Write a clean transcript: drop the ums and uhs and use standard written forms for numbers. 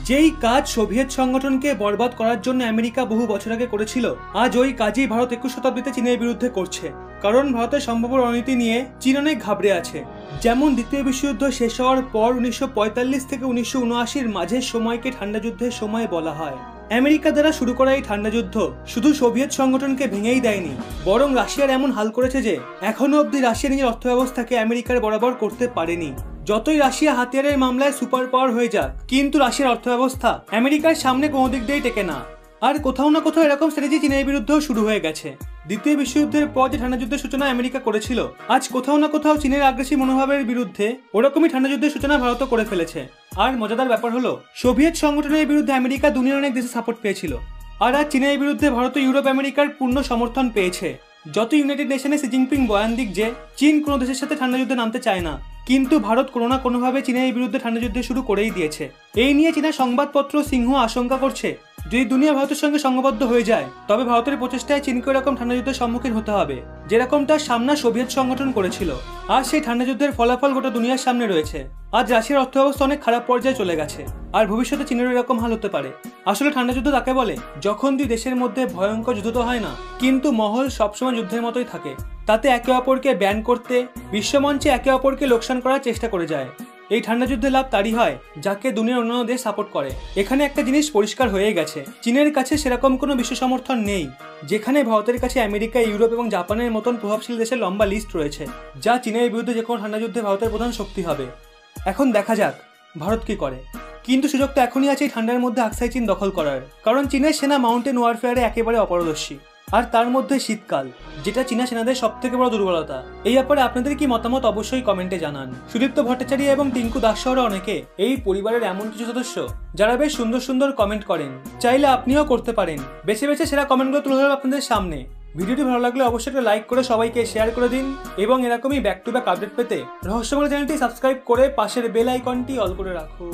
যেই কাজ সোভিয়েত সংগঠনকে বরবাদ করার জন্য আমেরিকা বহু বছর আগে করেছিল, আজ ওই কাজই ভারত 21 শতাব্দীতে চীনের বিরুদ্ধে করছে। কারণ ভারতের সম্ভাব্য রণনীতি নিয়ে চীন অনেক ঘাবড়ে আছে। যেমন দ্বিতীয় বিশ্বযুদ্ধ শেষ হওয়ার পর 1945 থেকে 1979-এর মাঝের সময়কে ঠান্ডা যুদ্ধের সময় বলা হয়। আমেরিকা দ্বারা শুরু করা এই ঠান্ডা যুদ্ধ শুধু সোভিয়েত সংগঠনকে ভেঙেই দেয়নি, বরং রাশিয়ার এমন হাল করেছে যে এখনো অব্দি রাশিয়া নিজের অর্থব্যবস্থাকে আমেরিকার বরাবর করতে পারেনি। যতই রাশিয়া হাতিয়ারের মামলায় সুপার পাওয়ার হয়ে যাক, কিন্তু রাশিয়ার অর্থব্যবস্থা আমেরিকার সামনে কোনো দিক দিয়েই টেকে না। আর কোথাও না কোথাও এরকম স্ট্র্যাটেজি চীনের বিরুদ্ধেও শুরু হয়ে গেছে। দ্বিতীয় বিশ্বযুদ্ধের পর যে ঠান্ডা যুদ্ধের সূচনা আমেরিকা করেছিল, আজ কোথাও না কোথাও চীনের আগ্রাসী মনোভাবের বিরুদ্ধে ওরকমই ঠান্ডা যুদ্ধের সূচনা ভারতও করে ফেলেছে। আর মজাদার ব্যাপার হলো, সোভিয়েত সংগঠনের বিরুদ্ধে আমেরিকা দুনিয়ার অনেক দেশে সাপোর্ট পেয়েছিল, আর আজ চীনের বিরুদ্ধে ভারত ও ইউরোপ আমেরিকার পূর্ণ সমর্থন পেয়েছে। যত ইউনাইটেড নেশনে শি জিনপিং বয়ান দিক যে চীন কোনো দেশের সাথে ঠান্ডা যুদ্ধে নামতে চায় না, কিন্তু ভারত কোনো না কোনোভাবে চীনের বিরুদ্ধে ঠান্ডা যুদ্ধ শুরু করেই দিয়েছে। এই নিয়ে চীনা সংবাদপত্র সিংহ আশঙ্কা করছে, যদি দুনিয়া ভারতের সঙ্গে সংঘবদ্ধ হয়ে যায়, তবে ভারতের প্রচেষ্টায় চীনকে এরকম ঠান্ডা যুদ্ধের সম্মুখীন হতে হবে, যেরকম তার সামনা সোভিয়েত সংগঠন করেছিল। আর সেই ঠান্ডা যুদ্ধের ফলাফল গোটা দুনিয়ার সামনে রয়েছে। আজ রাশিয়ার অর্থব্যবস্থা অনেক খারাপ পর্যায়ে চলে গেছে, আর ভবিষ্যতে চীনেরও এরকম হাল হতে পারে। আসলে ঠান্ডা যুদ্ধ তাকে বলে, যখন দুই দেশের মধ্যে ভয়ঙ্কর যুদ্ধ তো হয় না, কিন্তু মহল সবসময় যুদ্ধের মতোই থাকে। তাতে একে অপরকে ব্যান করতে, বিশ্বমঞ্চে একে অপরকে লোকসান করার চেষ্টা করে যায়। এই ঠান্ডা যুদ্ধে লাভ তারই হয় যাকে দুনিয়ার অন্যান্য দেশ সাপোর্ট করে। এখানে একটা জিনিস পরিষ্কার হয়ে গেছে, চীনের কাছে সেরকম কোনো বিশ্ব সমর্থন নেই, যেখানে ভারতের কাছে আমেরিকা, ইউরোপ এবং জাপানের মতন প্রভাবশালী দেশের লম্বা লিস্ট রয়েছে, যা চীনের বিরুদ্ধে যে কোনো ঠান্ডা যুদ্ধে ভারতের প্রধান শক্তি হবে। এখন দেখা যাক ভারত কি করে। কিন্তু সুযোগ তো এখনই আছে এই ঠান্ডার মধ্যে আকসাই চীন দখল করার, কারণ চীনের সেনা মাউন্টেন ওয়ারফেয়ারে একেবারে অপারদর্শী, আর তার মধ্যে শীতকাল, যেটা চীনা সেনাদের সব থেকে বড় দুর্বলতা। এই ব্যাপারে আপনাদের কি মতামত অবশ্যই কমেন্টে জানান। সুদীপ্ত ভট্টাচার্য এবং টিঙ্কু দাস সহ অনেকে এই পরিবারের এমন কিছু সদস্য যারা বেশ সুন্দর সুন্দর কমেন্ট করেন, চাইলে আপনিও করতে পারেন। বেছে বেছে সেরা কমেন্টগুলো তুলে ধরব আপনাদের সামনে। ভিডিওটি ভালো লাগলে অবশ্যই একটা লাইক করে সবাইকে শেয়ার করে দিন, এবং এরকমই ব্যাক টু ব্যাক আপডেট পেতে রহস্যময় চ্যানেলটি সাবস্ক্রাইব করে পাশের বেল আইকনটি অল করে রাখুন।